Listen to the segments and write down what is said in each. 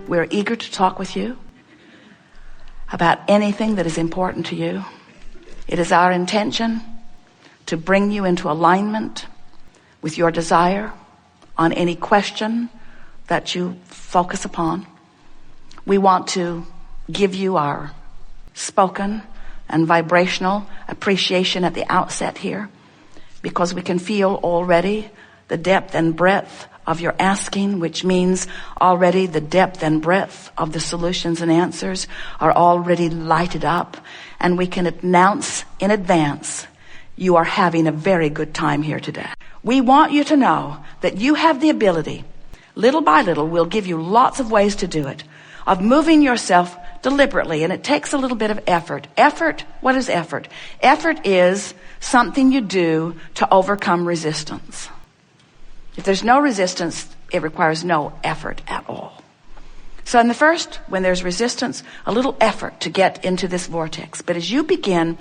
We're eager to talk with you about anything that is important to you. It is our intention to bring you into alignment with your desire on any question that you focus upon. We want to give you our spoken and vibrational appreciation at the outset here, because we can feel already the depth and breadth of your asking, which means already the depth and breadth of the solutions and answers are already lighted up, and we can announce in advance you are having a very good time here today. We want you to know that you have the ability, little by little, we'll give you lots of ways to do it, of moving yourself deliberately, and it takes a little bit of effort. Effort, what is effort? Effort is something you do to overcome resistance. If there's no resistance, it requires no effort at all. So in the first, when there's resistance, a little effort to get into this vortex. But as you begin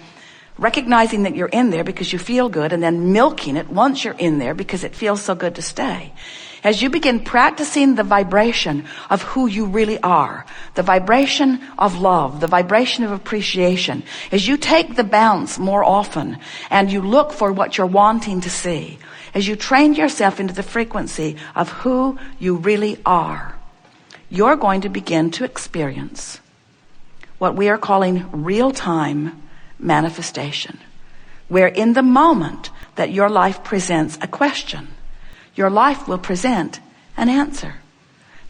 recognizing that you're in there because you feel good, and then milking it once you're in there because it feels so good to stay, as you begin practicing the vibration of who you really are, the vibration of love, the vibration of appreciation, as you take the bounce more often and you look for what you're wanting to see, as you train yourself into the frequency of who you really are, you're going to begin to experience what we are calling real-time manifestation, where in the moment that your life presents a question, your life will present an answer.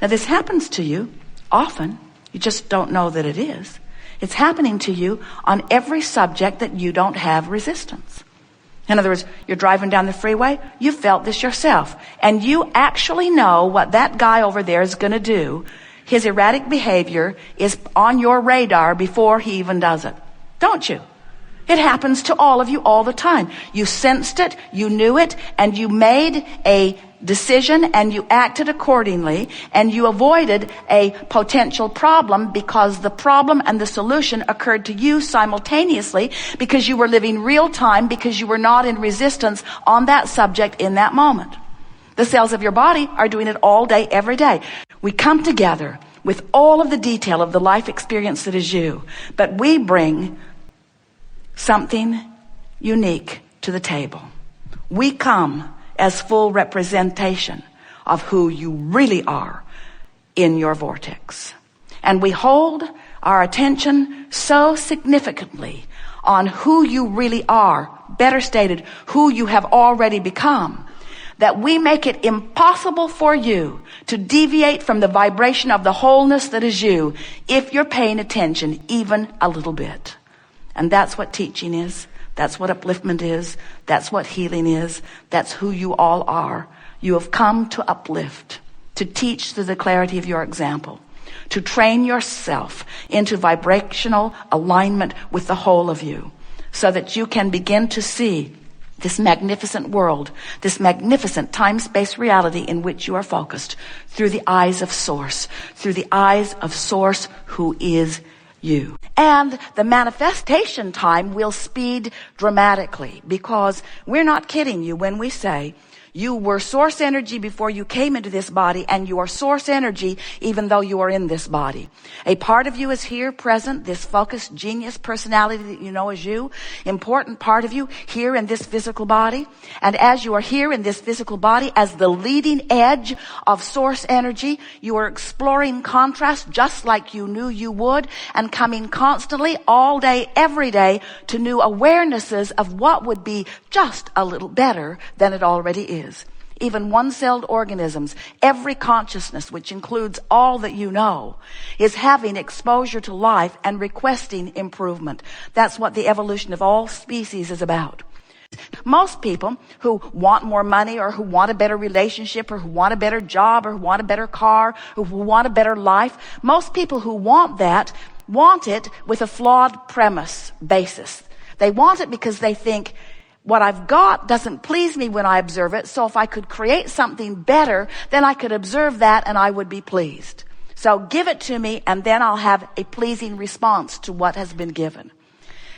Now, this happens to you often. You just don't know that it is. It's happening to you on every subject that you don't have resistance. In other words, you're driving down the freeway, you felt this yourself, and you actually know what that guy over there is going to do. His erratic behavior is on your radar before he even does it. Don't you? It happens to all of you all the time. You sensed it, you knew it, and you made a decision and you acted accordingly, and you avoided a potential problem because the problem and the solution occurred to you simultaneously, because you were living real time, because you were not in resistance on that subject in that moment. The cells of your body are doing it all day, every day. We come together with all of the detail of the life experience that is you, but we bring something unique to the table. We come as full representation of who you really are in your vortex. And we hold our attention so significantly on who you really are, better stated, who you have already become, that we make it impossible for you to deviate from the vibration of the wholeness that is you if you're paying attention even a little bit. And that's what teaching is. That's what upliftment is. That's what healing is. That's who you all are. You have come to uplift, to teach through the clarity of your example, to train yourself into vibrational alignment with the whole of you, so that you can begin to see this magnificent world, this magnificent time-space reality in which you are focused through the eyes of Source, through the eyes of Source who is you. And the manifestation time will speed dramatically, because we're not kidding you when we say you were source energy before you came into this body, and you are source energy even though you are in this body. A part of you is here present, this focused genius personality that you know as you, important part of you here in this physical body. And as you are here in this physical body as the leading edge of source energy, you are exploring contrast just like you knew you would, and coming constantly all day, every day, to new awarenesses of what would be just a little better than it already is. Even one-celled organisms, every consciousness, which includes all that you know, is having exposure to life and requesting improvement. That's what the evolution of all species is about. Most people who want more money, or who want a better relationship, or who want a better job, or who want a better car, or who want a better life, most people who want that want it with a flawed premise basis. They want it because they think, what I've got doesn't please me when I observe it, so if I could create something better, then I could observe that and I would be pleased. So give it to me, and then I'll have a pleasing response to what has been given.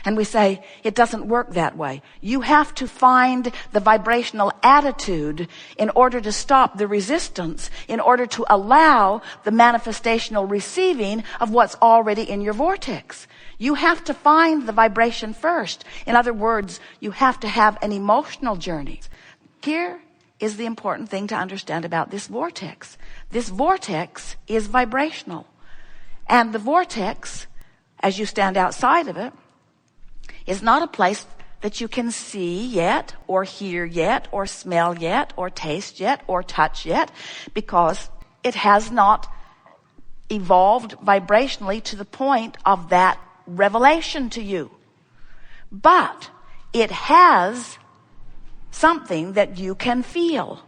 And we say, it doesn't work that way. You have to find the vibrational attitude in order to stop the resistance, in order to allow the manifestational receiving of what's already in your vortex. You have to find the vibration first. In other words, you have to have an emotional journey. Here is the important thing to understand about this vortex. This vortex is vibrational. And the vortex, as you stand outside of it, is not a place that you can see yet, or hear yet, or smell yet, or taste yet, or touch yet, because it has not evolved vibrationally to the point of that revelation to you. But it has something that you can feel.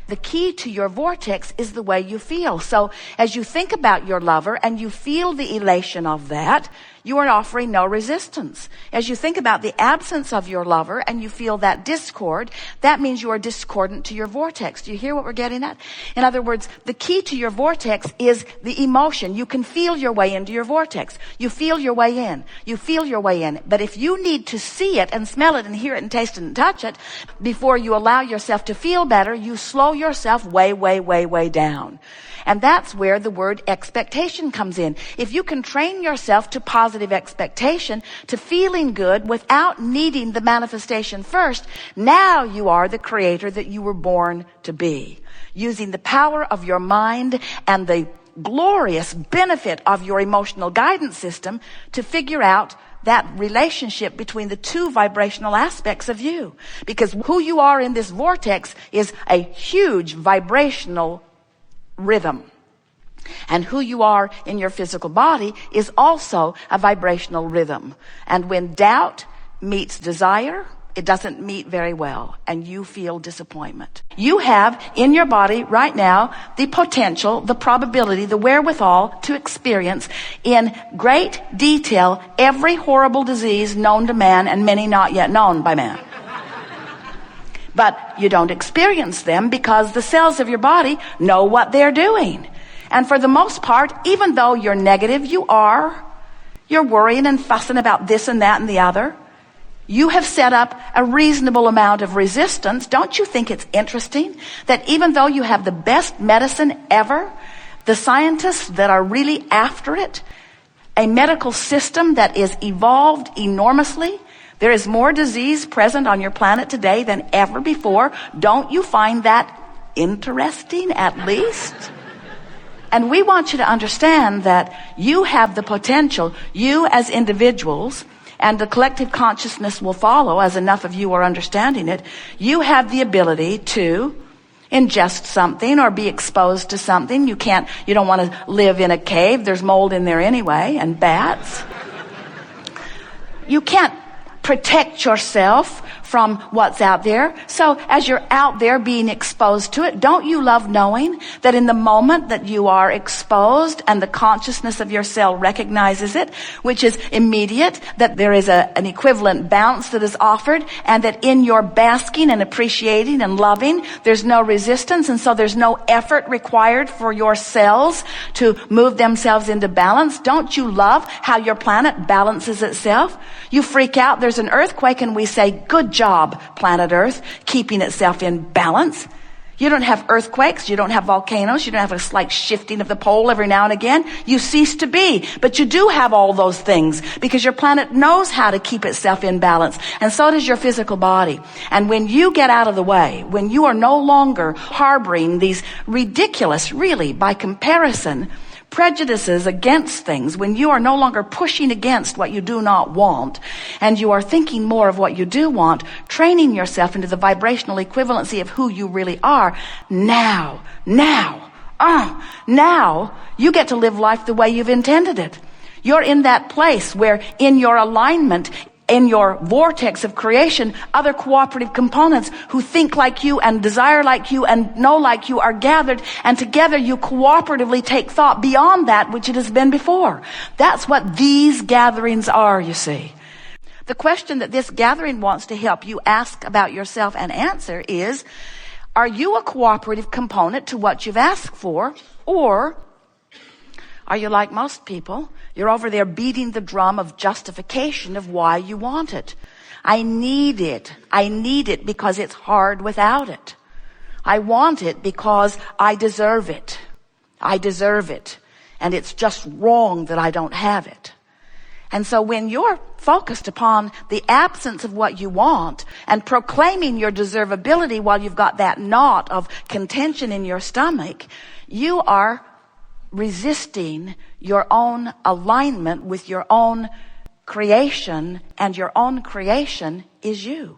The key to your vortex is the way you feel. So as you think about your lover and you feel the elation of that, you are offering no resistance. As you think about the absence of your lover and you feel that discord, that means you are discordant to your vortex. Do you hear what we're getting at? In other words, the key to your vortex is the emotion. You can feel your way into your vortex. You feel your way in. You feel your way in. But if you need to see it and smell it and hear it and taste it and touch it before you allow yourself to feel better, you slow yourself way down. And that's where the word expectation comes in. If you can train yourself to positive expectation, to feeling good without needing the manifestation first, now you are the creator that you were born to be. Using the power of your mind and the glorious benefit of your emotional guidance system to figure out that relationship between the two vibrational aspects of you. Because who you are in this vortex is a huge vibrational rhythm. And who you are in your physical body is also a vibrational rhythm. And when doubt meets desire, it doesn't meet very well, and you feel disappointment. You have in your body right now the potential, the probability, the wherewithal to experience in great detail every horrible disease known to man and many not yet known by man. But you don't experience them because the cells of your body know what they're doing. And for the most part, even though you're negative, you're worrying and fussing about this and that and the other. You have set up a reasonable amount of resistance. Don't you think it's interesting that even though you have the best medicine ever, the scientists that are really after it, a medical system that is evolved enormously, there is more disease present on your planet today than ever before. Don't you find that interesting, at least? And we want you to understand that you have the potential, you as individuals, and the collective consciousness will follow as enough of you are understanding it. You have the ability to ingest something or be exposed to something. You don't want to live in a cave. There's mold in there anyway, and bats. You can't protect yourself from what's out there. So as you're out there being exposed to it, don't you love knowing that in the moment that you are exposed and the consciousness of your cell recognizes it, which is immediate, that there is an equivalent bounce that is offered, and that in your basking and appreciating and loving, there's no resistance, and so there's no effort required for your cells to move themselves into balance. Don't you love how your planet balances itself? You freak out, there's an earthquake, and we say, good job, planet Earth, keeping itself in balance. You don't have earthquakes, you don't have volcanoes, you don't have a slight shifting of the pole every now and again. You cease to be. But you do have all those things because your planet knows how to keep itself in balance. And so does your physical body. And when you get out of the way, when you are no longer harboring these ridiculous, really, by comparison, prejudices against things, when you are no longer pushing against what you do not want, and you are thinking more of what you do want, training yourself into the vibrational equivalency of who you really are, now you get to live life the way you've intended it. You're in that place where in your alignment, in your vortex of creation, other cooperative components who think like you and desire like you and know like you are gathered, and together you cooperatively take thought beyond that which it has been before. That's what these gatherings are, you see. The question that this gathering wants to help you ask about yourself and answer is, are you a cooperative component to what you've asked for, or Are you like most people? You're over there beating the drum of justification of why you want it. I need it. I need it because it's hard without it. I want it because I deserve it. I deserve it. And it's just wrong that I don't have it. And so when you're focused upon the absence of what you want and proclaiming your deservability while you've got that knot of contention in your stomach, you are resisting your own alignment with your own creation, and your own creation is you.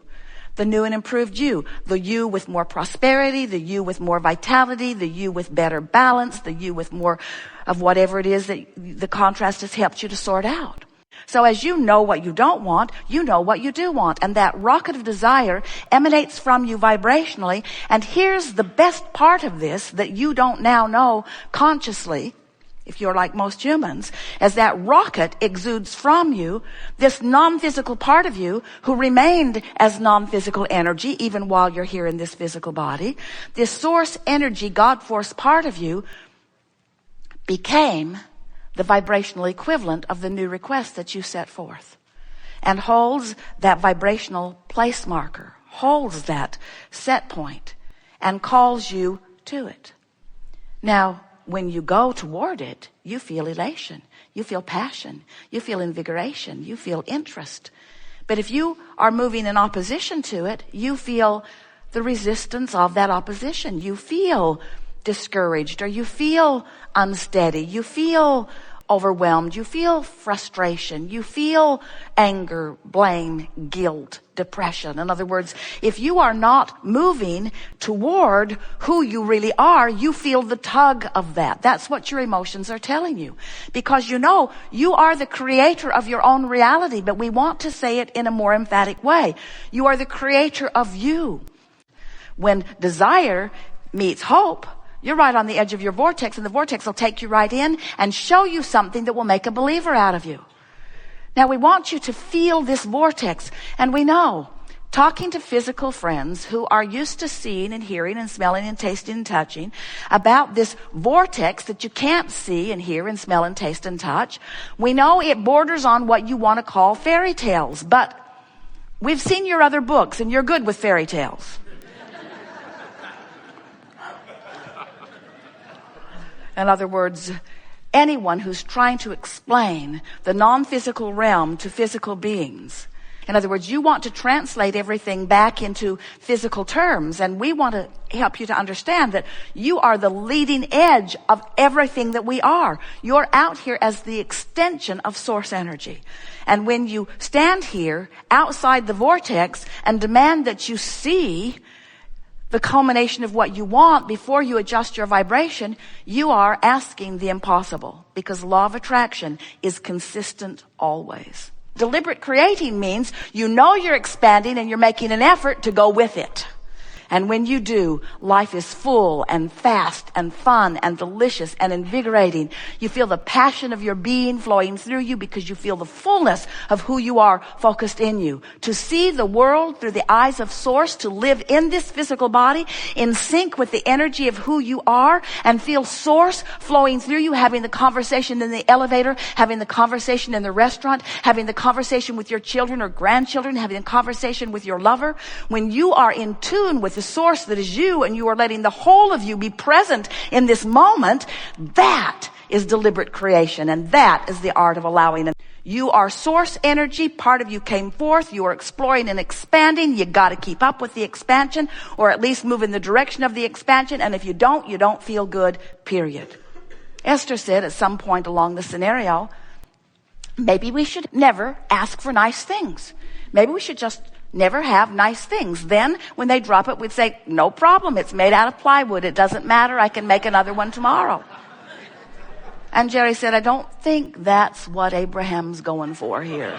The new and improved you. The you with more prosperity, the you with more vitality, the you with better balance, the you with more of whatever it is that the contrast has helped you to sort out. So as you know what you don't want, you know what you do want. And that rocket of desire emanates from you vibrationally. And here's the best part of this that you don't now know consciously, if you're like most humans, as that rocket exudes from you, this non-physical part of you who remained as non-physical energy even while you're here in this physical body, this source energy, God force part of you became the vibrational equivalent of the new request that you set forth, and holds that vibrational place marker, holds that set point, and calls you to it. Now, when you go toward it, you feel elation, you feel passion, you feel invigoration, you feel interest. But if you are moving in opposition to it, you feel the resistance of that opposition. You feel discouraged, or you feel unsteady, you feel overwhelmed, you feel frustration, you feel anger, blame, guilt, depression. In other words, if you are not moving toward who you really are, you feel the tug of that. That's what your emotions are telling you. Because you know you are the creator of your own reality, but we want to say it in a more emphatic way. You are the creator of you. When desire meets hope, you're right on the edge of your vortex, and the vortex will take you right in and show you something that will make a believer out of you. Now, we want you to feel this vortex, and we know, talking to physical friends who are used to seeing and hearing and smelling and tasting and touching about this vortex that you can't see and hear and smell and taste and touch, we know it borders on what you want to call fairy tales, but we've seen your other books, and you're good with fairy tales. In other words, anyone who's trying to explain the non-physical realm to physical beings. In other words, you want to translate everything back into physical terms, and we want to help you to understand that you are the leading edge of everything that we are. You're out here as the extension of source energy. And when you stand here outside the vortex and demand that you see the culmination of what you want before you adjust your vibration, you are asking the impossible, because law of attraction is consistent always. Deliberate creating means you know you're expanding and you're making an effort to go with it. And when you do, life is full and fast and fun and delicious and invigorating. You feel the passion of your being flowing through you because you feel the fullness of who you are focused in you. To see the world through the eyes of Source, to live in this physical body in sync with the energy of who you are, and feel Source flowing through you, having the conversation in the elevator, having the conversation in the restaurant, having the conversation with your children or grandchildren, having a conversation with your lover. When you are in tune with the source that is you, and you are letting the whole of you be present in this moment, that is deliberate creation, and that is the art of allowing it. You are source energy. Part of you came forth. You are exploring and expanding. You got to keep up with the expansion, or at least move in the direction of the expansion. And if you don't feel good, period. Esther said at some point along the scenario, maybe we should never ask for nice things. Maybe we should just never have nice things. Then when they drop it, we'd say, no problem. It's made out of plywood. It doesn't matter. I can make another one tomorrow. And Jerry said, I don't think that's what Abraham's going for here.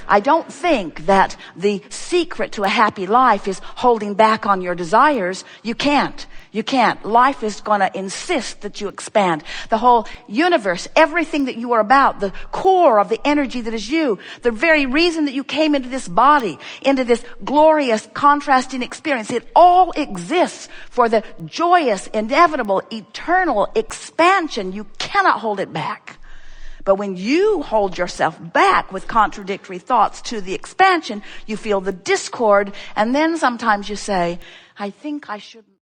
I don't think that the secret to a happy life is holding back on your desires. You can't. You can't. Life is going to insist that you expand. The whole universe, everything that you are about, the core of the energy that is you, the very reason that you came into this body, into this glorious contrasting experience, it all exists for the joyous, inevitable, eternal expansion. You cannot hold it back. But when you hold yourself back with contradictory thoughts to the expansion, you feel the discord, and then sometimes you say, I think I shouldn't.